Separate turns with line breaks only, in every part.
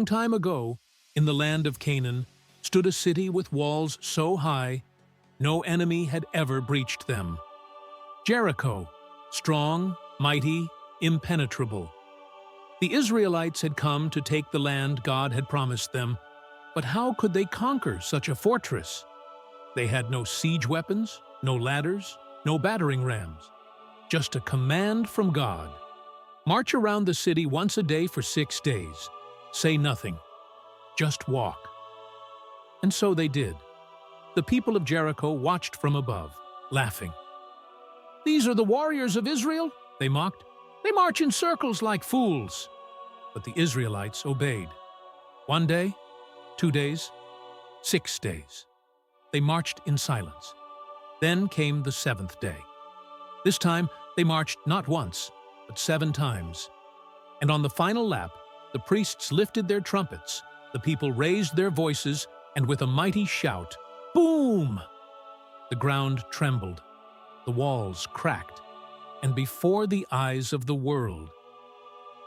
long time ago, in the land of Canaan, stood a city with walls so high, no enemy had ever breached them. Jericho, strong, mighty, impenetrable. The Israelites had come to take the land God had promised them, but how could they conquer such a fortress? They had no siege weapons, no ladders, no battering rams. Just a command from God. March around the city once a day for 6 days. Say nothing. Just walk. And so they did. The people of Jericho watched from above, laughing. "These are the warriors of Israel?" they mocked. "They march in circles like fools." But the Israelites obeyed. 1 day, 2 days, 6 days. They marched in silence. Then came the 7th day. This time, they marched not once, but 7 times. And on the final lap, the priests lifted their trumpets, the people raised their voices, and with a mighty shout, boom! The ground trembled, the walls cracked, and before the eyes of the world,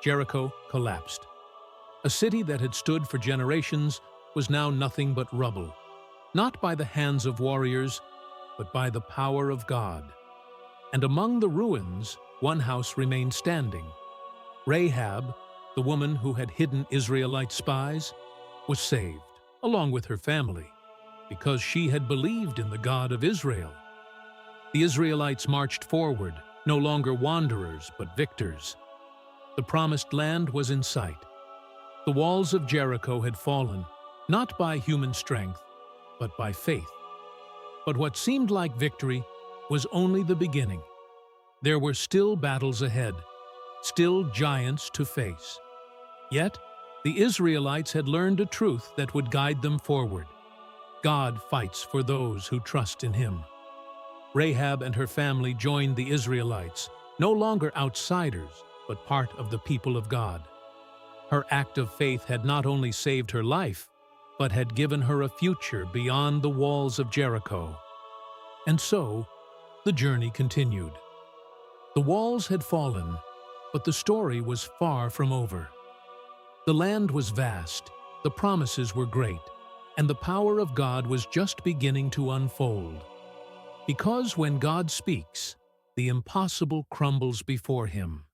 Jericho collapsed. A city that had stood for generations was now nothing but rubble, not by the hands of warriors, but by the power of God. And among the ruins, one house remained standing. Rahab, the woman who had hidden Israelite spies, was saved, along with her family, because she had believed in the God of Israel. The Israelites marched forward, no longer wanderers but victors. The promised land was in sight. The walls of Jericho had fallen, not by human strength, but by faith. But what seemed like victory was only the beginning. There were still battles ahead, still giants to face. Yet, the Israelites had learned a truth that would guide them forward. God fights for those who trust in Him. Rahab and her family joined the Israelites, no longer outsiders, but part of the people of God. Her act of faith had not only saved her life, but had given her a future beyond the walls of Jericho. And so, the journey continued. The walls had fallen, but the story was far from over. The land was vast, the promises were great, and the power of God was just beginning to unfold. Because when God speaks, the impossible crumbles before Him.